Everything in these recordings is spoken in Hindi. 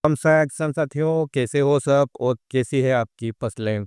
नमस्कार किसान साथियों, कैसे हो सब और कैसी है आपकी फसलें।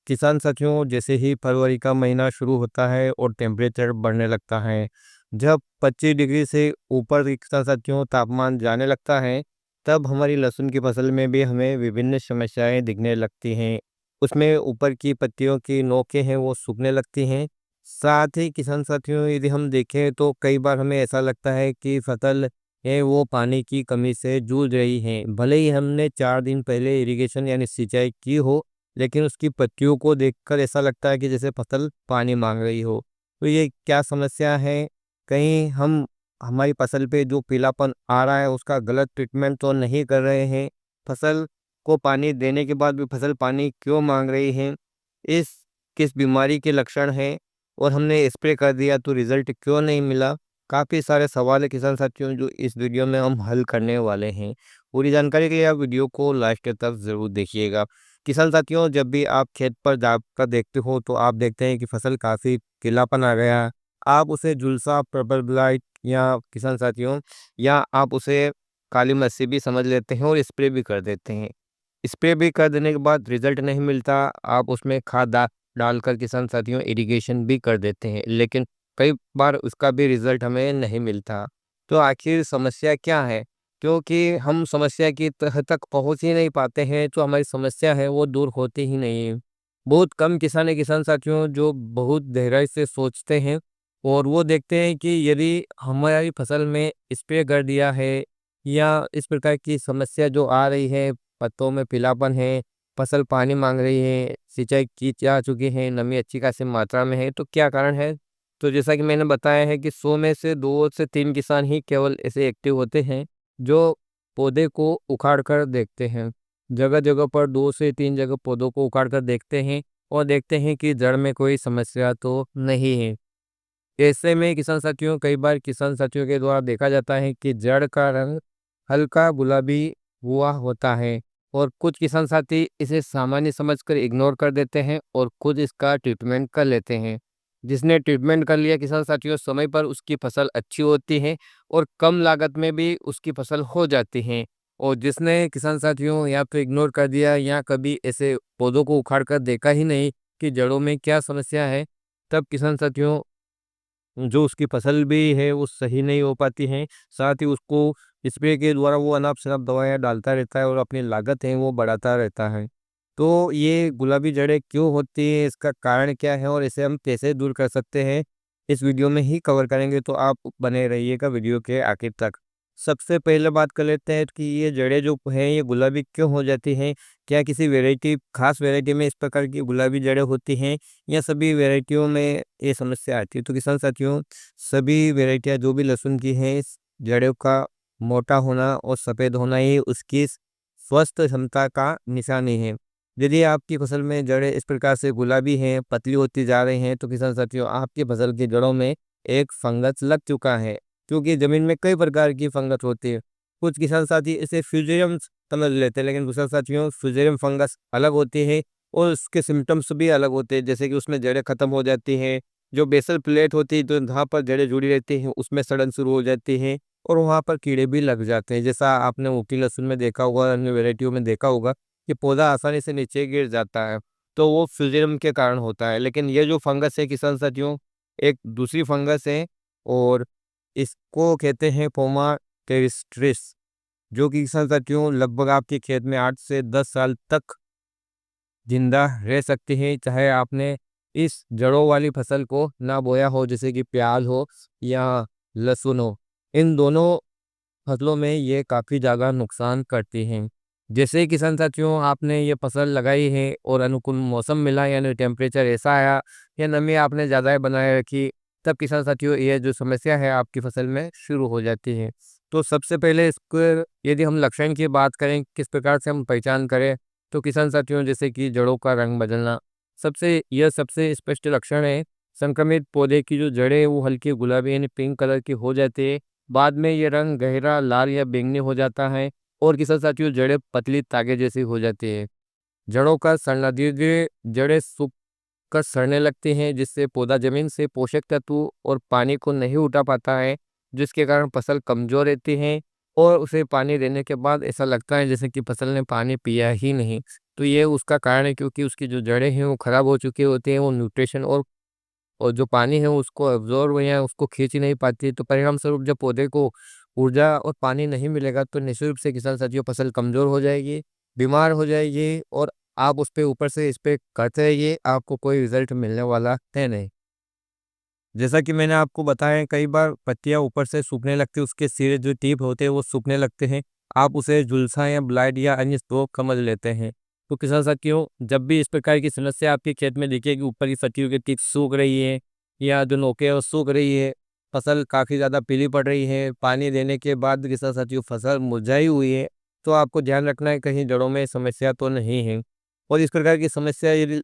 किसान साथियों, जैसे ही फरवरी का महीना शुरू होता है और टेम्परेचर बढ़ने लगता है, जब 25 डिग्री से ऊपर किसान साथियों तापमान जाने लगता है, तब हमारी लहसुन की फसल में भी हमें विभिन्न समस्याएं दिखने लगती हैं। उसमें ऊपर की पत्तियों की नोकें हैं वो सूखने लगती हैं। साथ ही किसान साथियों, यदि हम देखें तो कई बार हमें ऐसा लगता है कि फसल है वो पानी की कमी से जूझ रही हैं। भले ही हमने 4 दिन पहले इरिगेशन यानी सिंचाई की हो, लेकिन उसकी पत्तियों को देखकर ऐसा लगता है कि जैसे फसल पानी माँग रही हो। तो ये क्या समस्या है? कहीं हम हमारी फसल पे जो पीलापन आ रहा है उसका गलत ट्रीटमेंट तो नहीं कर रहे हैं? फसल को पानी देने के बाद भी फसल पानी क्यों माँग रही है? इस किस बीमारी के लक्षण हैं? और हमने स्प्रे कर दिया तो रिज़ल्ट क्यों नहीं मिला? काफ़ी सारे सवाल है किसान साथियों जो इस वीडियो में हम हल करने वाले हैं। पूरी जानकारी के लिए आप वीडियो को लास्ट तक ज़रूर देखिएगा। किसान साथियों, जब भी आप खेत पर जाकर देखते हो तो आप देखते हैं कि फसल काफ़ी पीलापन आ गया। आप उसे झुलसा, पर्पल ब्लाइट या किसान साथियों या आप उसे काली मस्सी भी समझ लेते हैं और स्प्रे भी कर देते हैं। स्प्रे भी कर देने के बाद रिज़ल्ट नहीं मिलता, आप उसमें खाद डालकर किसान साथियों इरिगेशन भी कर देते हैं, लेकिन कई बार उसका भी रिज़ल्ट हमें नहीं मिलता। तो आखिर समस्या क्या है? क्योंकि हम समस्या की तह तक पहुँच ही नहीं पाते हैं, तो हमारी समस्या है वो दूर होती ही नहीं है। बहुत कम किसान है किसान साथियों जो बहुत गहराई से सोचते हैं और वो देखते हैं कि यदि हमारी फसल में स्प्रे कर दिया है या इस प्रकार की समस्या जो आ रही है, पत्तों में पीलापन है, फसल पानी माँग रही है, सिंचाई की जा चुकी है, नमी अच्छी खासी मात्रा में है, तो क्या कारण है? तो जैसा कि मैंने बताया है कि 100 में से 2 से 3 किसान ही केवल ऐसे एक्टिव होते हैं, जो पौधे को उखाड़ कर देखते हैं। जगह-जगह पर 2 से 3 जगह पौधों को उखाड़ कर देखते हैं और देखते हैं कि जड़ में कोई समस्या तो नहीं है। ऐसे में किसान साथियों कई बार किसान साथियों के द्वारा देखा जाता है कि जड़ का रंग हल्का गुलाबी हुआ होता है और कुछ किसान साथी इसे सामान्य समझकर इग्नोर कर देते हैं और खुद इसका ट्रीटमेंट कर लेते हैं। जिसने ट्रीटमेंट कर लिया किसान साथियों समय पर उसकी फसल अच्छी होती है और कम लागत में भी उसकी फसल हो जाती है। और जिसने किसान साथियों या तो इग्नोर कर दिया या कभी ऐसे पौधों को उखाड़ कर देखा ही नहीं कि जड़ों में क्या समस्या है, तब किसान साथियों जो उसकी फसल भी है वो सही नहीं हो पाती हैं। साथ ही उसको स्प्रे के द्वारा वो अनाप-शनाप दवाइयाँ डालता रहता है और अपनी लागत है वो बढ़ाता रहता है। तो ये गुलाबी जड़ें क्यों होती हैं, इसका कारण क्या है और इसे हम कैसे दूर कर सकते हैं, इस वीडियो में ही कवर करेंगे, तो आप बने रहिएगा वीडियो के आखिर तक। सबसे पहले बात कर लेते हैं कि ये जड़ें जो हैं ये गुलाबी क्यों हो जाती हैं? क्या किसी वैरायटी खास वैरायटी में इस प्रकार की गुलाबी जड़ें होती हैं या सभी वैरायटियों में ये समस्या आती है? तो किसान साथियों, सभी वैरायटियाँ जो भी लहसुन की हैं, इस जड़ों का मोटा होना और सफ़ेद होना ही उसकी स्वस्थ क्षमता का निशानी है। यदि आपकी फसल में जड़ें इस प्रकार से गुलाबी हैं, पतली होती जा रही हैं, तो किसान साथियों आपकी फसल की जड़ों में एक फंगस लग चुका है, क्योंकि ज़मीन में कई प्रकार की फंगस होती है। कुछ किसान साथी इसे फ्यूजेरियम समझ लेते हैं, लेकिन किसान साथियों फ्यूजेरियम फंगस अलग होती है और उसके सिम्पटम्स भी अलग होते हैं, जैसे कि उसमें जड़ें खत्म हो जाती हैं, जो बेसल प्लेट होती है, तो जहाँ पर जड़ें जुड़ी रहती हैं, उसमें सड़न शुरू हो जाती है और वहाँ पर कीड़े भी लग जाते हैं। जैसा आपने ऊटी लहसुन में देखा होगा, अन्य वैरायटियों में देखा होगा कि पौधा आसानी से नीचे गिर जाता है, तो वो फ्यूजेरियम के कारण होता है। लेकिन ये जो फंगस है किसान साथियों, एक दूसरी फंगस है और इसको कहते हैं पोमा टेरिस्ट्रिस, जो कि किसान साथियों लगभग आपके खेत में 8 से 10 साल तक ज़िंदा रह सकती है, चाहे आपने इस जड़ों वाली फसल को ना बोया हो, जैसे कि प्याज़ हो या लहसुन हो। इन दोनों फसलों में ये काफ़ी ज़्यादा नुकसान करती हैं। जैसे ही किसान साथियों आपने ये फसल लगाई है और अनुकूल मौसम मिला यानी टेम्परेचर ऐसा आया या नमी आपने ज़्यादा बनाए रखी, तब किसान साथियों ये जो समस्या है आपकी फसल में शुरू हो जाती है। तो सबसे पहले इसको यदि हम लक्षण की बात करें, किस प्रकार से हम पहचान करें, तो किसान साथियों जैसे कि जड़ों का रंग बदलना, सबसे स्पष्ट लक्षण है। संक्रमित पौधे की जो जड़ें हैं वो हल्की गुलाबी यानी पिंक कलर की हो जाती है। बाद में ये रंग गहरा लाल या बैंगनी हो जाता है और किसान साथियों जड़ें पतली तागे जैसी हो जाती है। जड़ों का सड़ना, धीरे-धीरे जड़ें सूख कर सड़ने लगती हैं, जिससे पौधा जमीन से पोषक तत्व और पानी को नहीं उठा पाता है, जिसके कारण फसल कमजोर रहती है और उसे पानी देने के बाद ऐसा लगता है जैसे कि फसल ने पानी पिया ही नहीं। तो ये उसका कारण है, क्योंकि उसकी जो जड़ें हैं वो खराब हो चुकी होती हैं, वो न्यूट्रिशन और जो पानी है उसको अब्ज़ॉर्ब या उसको खींच ही नहीं पाती है। तो परिणाम स्वरूप जब पौधे को ऊर्जा और पानी नहीं मिलेगा तो निश्चित रूप से किसान साथियों फसल कमज़ोर हो जाएगी, बीमार हो जाएगी, और आप उस पे ऊपर से इस पे करते रहिए, आपको कोई रिज़ल्ट मिलने वाला है नहीं। जैसा कि मैंने आपको बताया है, कई बार पत्तियाँ ऊपर से सूखने लगती है, उसके सिरे जो टिप होते हैं वो सूखने लगते हैं। आप उसे झुलसा या ब्लाइट या अन्य रोग समझ लेते हैं। तो किसान साथियों, जब भी इस प्रकार की समस्या आपके खेत में दिखे कि ऊपर की पत्तियों की टिप सूख रही है या जो नोकें हैं वो सूख रही है, फसल काफ़ी ज़्यादा पीली पड़ रही है, पानी देने के बाद किसान साथियों फसल मुरझाई हुई है, तो आपको ध्यान रखना है कहीं जड़ों में समस्या तो नहीं है। और इस प्रकार की समस्या यदि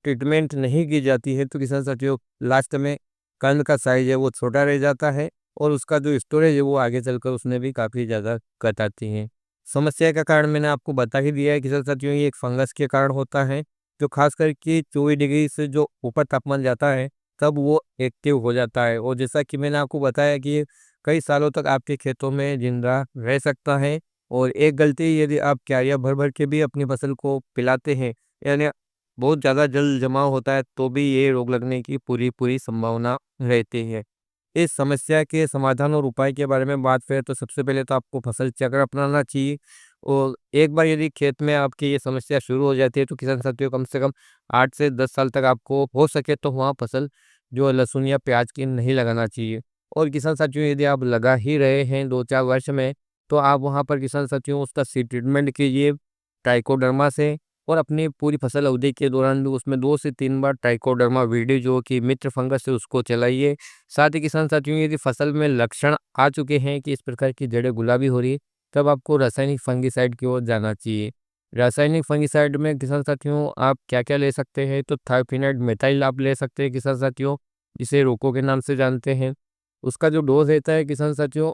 ट्रीटमेंट नहीं की जाती है तो किसान साथियों लास्ट में कंद का साइज़ है वो छोटा रह जाता है, और उसका जो स्टोरेज है वो आगे चलकर उसमें भी काफ़ी ज़्यादा दिक्कत आती है। समस्या का कारण मैंने आपको बता ही दिया है किसान साथियों, ये एक फंगस के कारण होता है, जो ख़ासकर कि 24 डिग्री से जो ऊपर तापमान जाता है तब वो एक्टिव हो जाता है, और जैसा कि मैंने आपको बताया कि ये कई सालों तक आपके खेतों में ज़िंदा रह सकता है। और एक गलती यदि आप क्यारियाँ भर-भर के भी अपनी फसल को पिलाते हैं, यानी बहुत ज़्यादा जल जमाव होता है तो भी ये रोग लगने की पूरी संभावना रहती है। इस समस्या के समाधान और उपाय के बारे में बात करें तो सबसे पहले तो आपको फसल चक्र अपनाना चाहिए, और एक बार यदि खेत में आपकी ये समस्या शुरू हो जाती है तो किसान साथियों कम से कम 8 से 10 साल तक आपको हो सके तो वहाँ फसल जो लहसुन या प्याज की नहीं लगाना चाहिए। और किसान साथियों यदि आप लगा ही रहे हैं 2-4 वर्ष में, तो आप वहाँ पर किसान साथियों उसका सीड ट्रीटमेंट कीजिए ट्राइकोडर्मा से, और अपनी पूरी फसल अवधि के दौरान भी उसमें 2 से 3 बार ट्राइकोडर्मा विरिडी जो कि मित्र फंगस है उसको चलाइए। साथ ही किसान साथियों यदि फसल में लक्षण आ चुके हैं कि इस प्रकार की जड़ें गुलाबी हो रही है, तब आपको रासायनिक फंगिसाइड की ओर जाना चाहिए। रासायनिक फंगिसाइड में किसान साथियों आप क्या-क्या ले सकते हैं, तो थायोफिनाइड मेथाइल आप ले सकते हैं किसान साथियों, जिसे रोको के नाम से जानते हैं। उसका जो डोज़ रहता है किसान साथियों,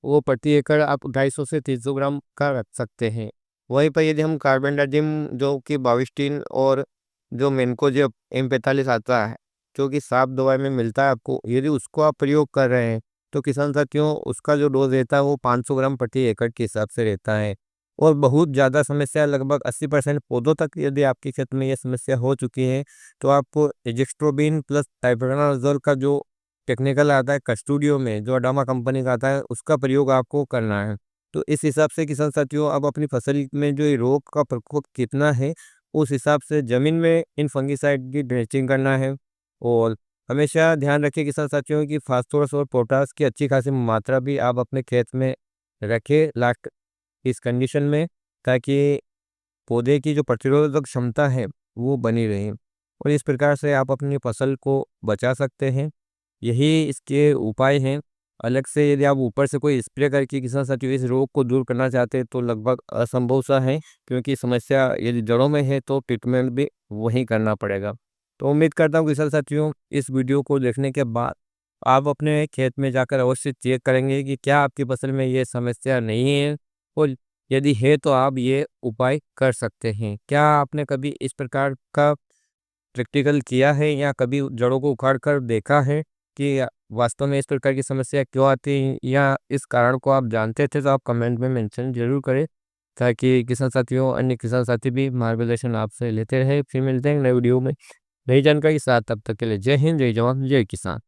वो प्रति एकड़ आप 250 से 300 ग्राम का रख सकते हैं। वहीं पर यदि हम कार्बेंडाजिम जो कि बाविस्टिन और जो मैनकोजेब M45 आता है, जो कि साफ दवाई में मिलता है आपको, यदि उसको आप प्रयोग कर रहे हैं, तो किसान साथियों उसका जो डोज़ रहता है वो 500 ग्राम प्रति एकड़ के हिसाब से रहता है। और बहुत ज़्यादा समस्या लगभग 80% पौधों तक यदि आपके क्षेत्र में ये समस्या हो चुकी है, तो आपको एज़ोस्ट्रोबिन प्लस ट्राइबेनोज़ोल का जो टेक्निकल आता है कस्टोडियो में, जो अडामा कंपनी का आता है, उसका प्रयोग आपको करना है। तो इस हिसाब से किसान साथियों अब अपनी फसल में जो ये रोग का प्रकोप कितना है, उस हिसाब से ज़मीन में इन फंगिसाइड की ड्रेंचिंग करना है। और हमेशा ध्यान रखें किसान साथियों कि फास्फोरस और पोटास की अच्छी खासी मात्रा भी आप अपने खेत में रखें लास्ट इस कंडीशन में, ताकि पौधे की जो प्रतिरोधक क्षमता है, वो बनी रहे, और इस प्रकार से आप अपनी फसल को बचा सकते हैं। यही इसके उपाय हैं। अलग से यदि आप ऊपर से कोई स्प्रे करके किसान साथियों इस रोग को दूर करना चाहते हैं तो लगभग असंभव सा है, क्योंकि समस्या यदि जड़ों में है तो ट्रीटमेंट भी वहीं करना पड़ेगा। तो उम्मीद करता हूँ किसान साथियों इस वीडियो को देखने के बाद आप अपने खेत में जाकर अवश्य चेक करेंगे कि क्या आपकी फसल में ये समस्या नहीं है, और यदि है तो आप ये उपाय कर सकते हैं। क्या आपने कभी इस प्रकार का प्रैक्टिकल किया है या कभी जड़ों को उखाड़ कर देखा है कि वास्तव में इस प्रकार की समस्या क्यों आती है, या इस कारण को आप जानते थे, तो आप कमेंट में मेंशन ज़रूर करें, ताकि किसान साथियों अन्य किसान साथी भी मार्गदर्शन आपसे लेते रहे। फिर मिलते हैं नए वीडियो में नई जानकारी के साथ, तब तक के लिए जय हिंद, जय जवान, जय किसान।